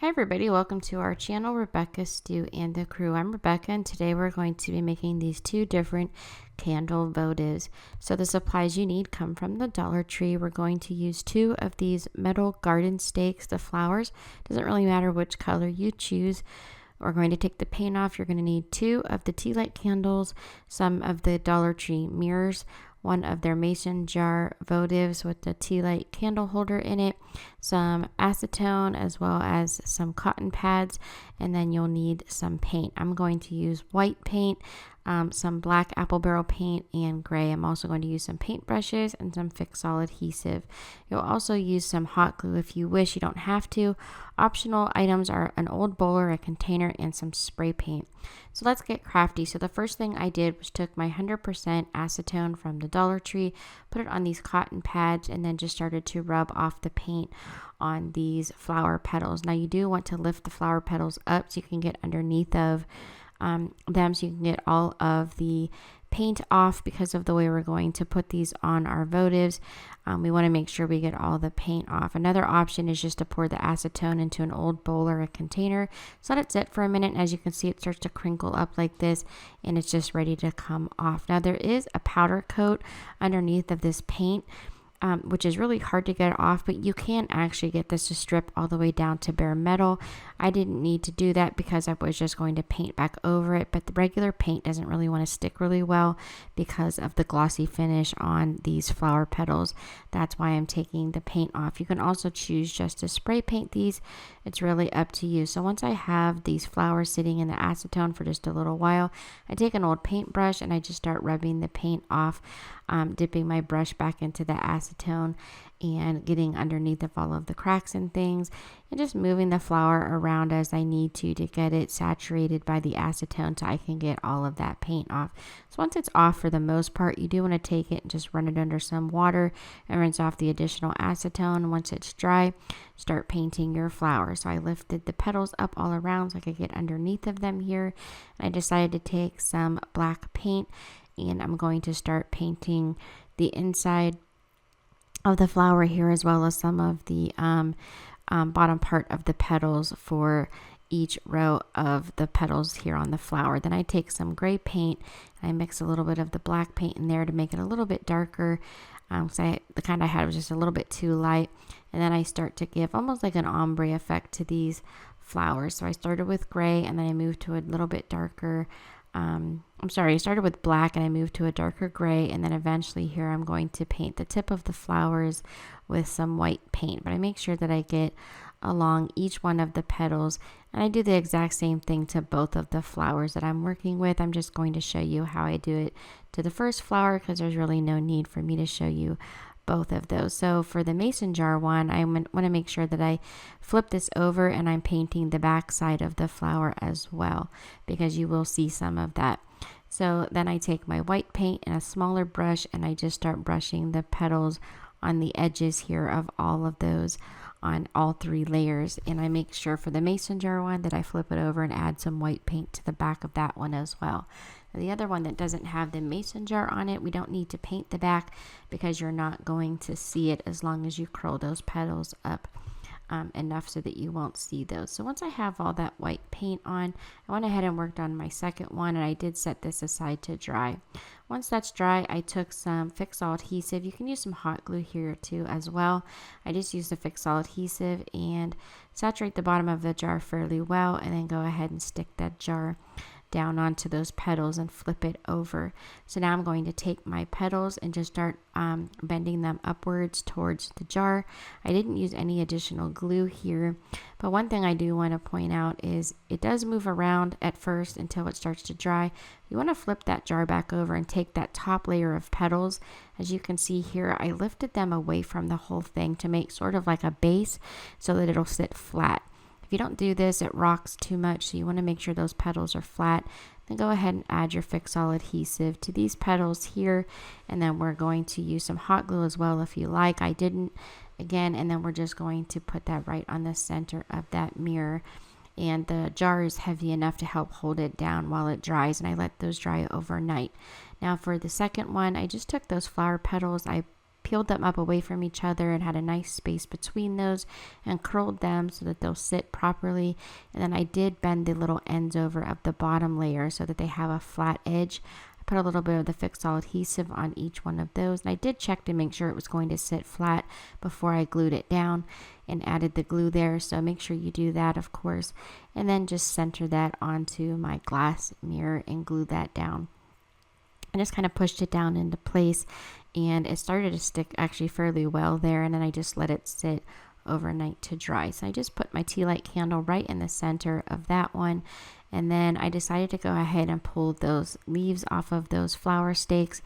Hi everybody, welcome to our channel, Rebecca, Stu, and the crew. I'm Rebecca, and today we're going to be making these two different candle votives. So the supplies you need come from the Dollar Tree. We're going to use two of these metal garden stakes, the flowers. Doesn't really matter which color you choose. We're going to take the paint off. You're going to need two of the tea light candles, some of the Dollar Tree mirrors, one of their mason jar votives with the tea light candle holder in it, some acetone, as well as some cotton pads, and then you'll need some paint. I'm going to use white paint, some black apple barrel paint, and gray. I'm also going to use some paint brushes and some Fix-All adhesive. You'll also use some hot glue if you wish. You don't have to. Optional items are an old bowl or a container and some spray paint. So let's get crafty. So the first thing I did was took my 100% acetone from the Dollar Tree, put it on these cotton pads, and then just started to rub off the paint on these flower petals. Now you do want to lift the flower petals up so you can get underneath of them, so you can get all of the paint off. Because of the way we're going to put these on our votives, we want to make sure we get all the paint off. Another option is just to pour the acetone into an old bowl or a container. So let it sit for a minute. As you can see, it starts to crinkle up like this, and it's just ready to come off. Now there is a powder coat underneath of this paint, which is really hard to get off, but you can actually get this to strip all the way down to bare metal. I didn't need to do that because I was just going to paint back over it, but the regular paint doesn't really want to stick really well because of the glossy finish on these flower petals. That's why I'm taking the paint off. You can also choose just to spray paint these. It's really up to you. So once I have these flowers sitting in the acetone for just a little while, I take an old paintbrush and I just start rubbing the paint off, dipping my brush back into the acetone and getting underneath of all of the cracks and things, and just moving the flower around as I need to get it saturated by the acetone so I can get all of that paint off. So once it's off, for the most part, you do want to take it and just run it under some water and rinse off the additional acetone. Once it's dry, start painting your flower. So I lifted the petals up all around so I could get underneath of them here. And I decided to take some black paint, and I'm going to start painting the inside of the flower here, as well as some of the bottom part of the petals for each row of the petals here on the flower. Then I take some gray paint and I mix a little bit of the black paint in there to make it a little bit darker. So the kind I had was just a little bit too light. And then I start to give almost like an ombre effect to these flowers. So I started with gray and then I moved to a little bit darker. I started with black and I moved to a darker gray, and then eventually here I'm going to paint the tip of the flowers with some white paint. But I make sure that I get along each one of the petals, and I do the exact same thing to both of the flowers that I'm working with. I'm just going to show you how I do it to the first flower because there's really no need for me to show you both of those. So for the mason jar one, I want to make sure that I flip this over and I'm painting the back side of the flower as well, because you will see some of that. So then I take my white paint and a smaller brush and I just start brushing the petals on the edges here of all of those on all three layers. And I make sure for the mason jar one that I flip it over and add some white paint to the back of that one as well. The other one that doesn't have the mason jar on it, we don't need to paint the back because you're not going to see it as long as you curl those petals up enough so that you won't see those. So once I have all that white paint on, I went ahead and worked on my second one, and I did set this aside to dry. Once that's dry, I took some Fix-All adhesive. You can use some hot glue here too as well. I just used the Fix-All adhesive and saturate the bottom of the jar fairly well, and then go ahead and stick that jar down onto those petals and flip it over. So now I'm going to take my petals and just start bending them upwards towards the jar. I didn't use any additional glue here, but one thing I do want to point out is it does move around at first until it starts to dry. You want to flip that jar back over and take that top layer of petals. As you can see here, I lifted them away from the whole thing to make sort of like a base so that it'll sit flat. If you don't do this, it rocks too much, so you want to make sure those petals are flat. Then go ahead and add your Fix-All adhesive to these petals here, and then we're going to use some hot glue as well if you like. I didn't, again, and then we're just going to put that right on the center of that mirror. And the jar is heavy enough to help hold it down while it dries, and I let those dry overnight. Now for the second one, I just took those flower petals, I peeled them up away from each other and had a nice space between those and curled them so that they'll sit properly. And then I did bend the little ends over of the bottom layer so that they have a flat edge. I put a little bit of the Fix-All adhesive on each one of those, and I did check to make sure it was going to sit flat before I glued it down and added the glue there. So make sure you do that, of course, and then just center that onto my glass mirror and glue that down. I just kind of pushed it down into place, and it started to stick actually fairly well there, and then I just let it sit overnight to dry. So I just put my tea light candle right in the center of that one, and then I decided to go ahead and pull those leaves off of those flower stakes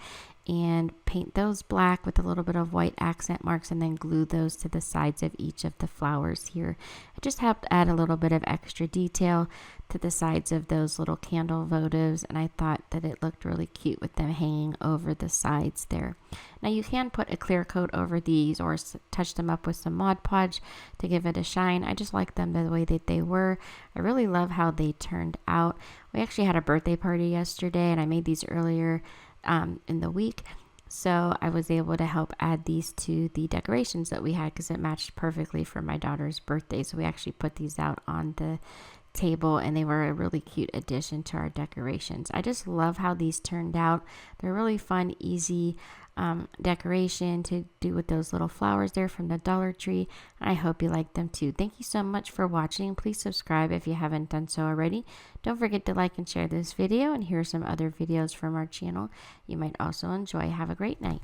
and paint those black with a little bit of white accent marks, and then glue those to the sides of each of the flowers here. I just helped add a little bit of extra detail to the sides of those little candle votives, and I thought that it looked really cute with them hanging over the sides there. Now you can put a clear coat over these or touch them up with some Mod Podge to give it a shine. I just like them the way that they were. I really love how they turned out. We actually had a birthday party yesterday, and I made these earlier in the week, so I was able to help add these to the decorations that we had because it matched perfectly for my daughter's birthday. So we actually put these out on the table, and they were a really cute addition to our decorations. I just love how these turned out. They're really fun, easy decoration to do with those little flowers there from the Dollar Tree. I hope you like them too. Thank you so much for watching. Please subscribe if you haven't done so already. Don't forget to like and share this video, and here are some other videos from our channel you might also enjoy. Have a great night.